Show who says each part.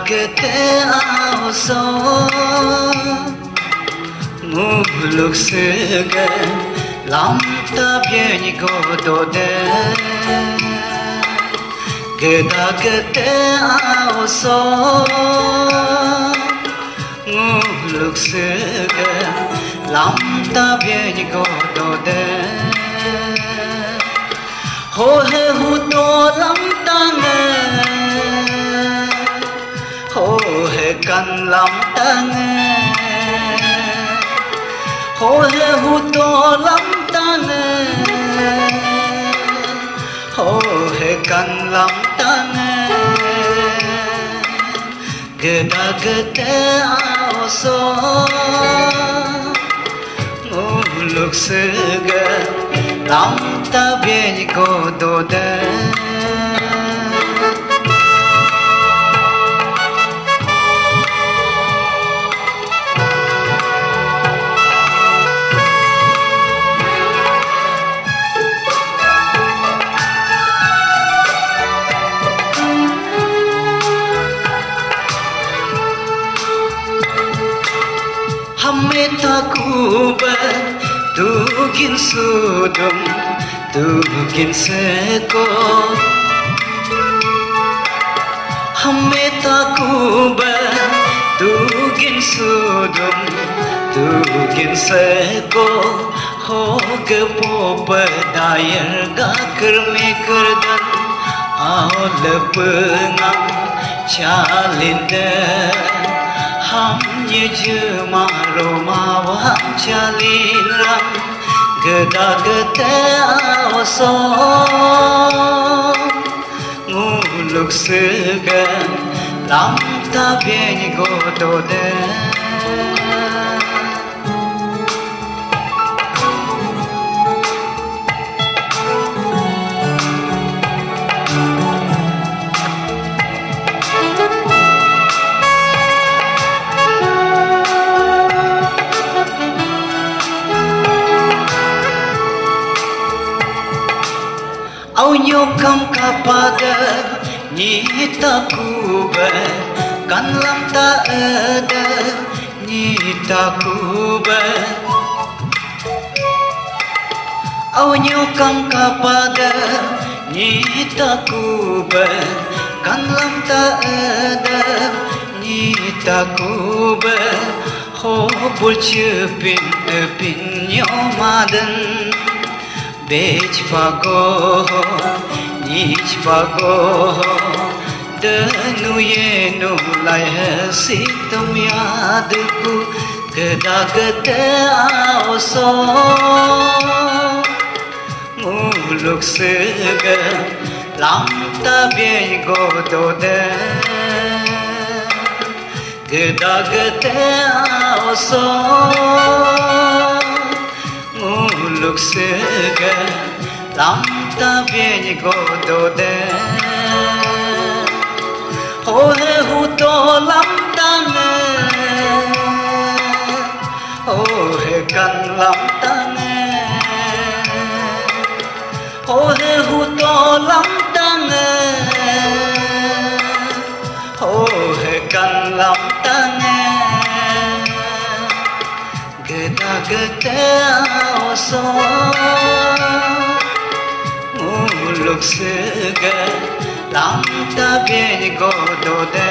Speaker 1: Kedagete auso Muluk suga Lamta bieni godode Kedagete auso Muluk suga Lamta bieni godode Ho he huto lamta nge Ho he kan lamta nge Ho he huto lamta nge Ho he kan lamta nge Gedagete auso Muluk suga Lamta bieni godode Hame takuba Tugin sudum Tugin seko Hame takuba Tugin sudum Tugin seko Hoge popa Dayar gakar me kardan Aul pengang Chalinde Ham ye jemaro mawam chalin ram Gedagete auso Muluk suga Lamta bieni godode Au nyokam kapada ni takuba kan lamta ada ni takuba Au nyokam kapada ni takuba kan lamta ada ni takuba ho bulchupin pin nyomadan Bech pago, nich pago, danu ye nu lai hasi tum yaad ku gedagete auso Muluk suga lamta bieni godode gedagete auso Muluk suga Lamta bieni godode Ho he huto lamta nge Ho he kan lamta nge Ho he huto lamta nge Ho he kan lamta nge Gedagete auso Muluk suga Lamta bieni godode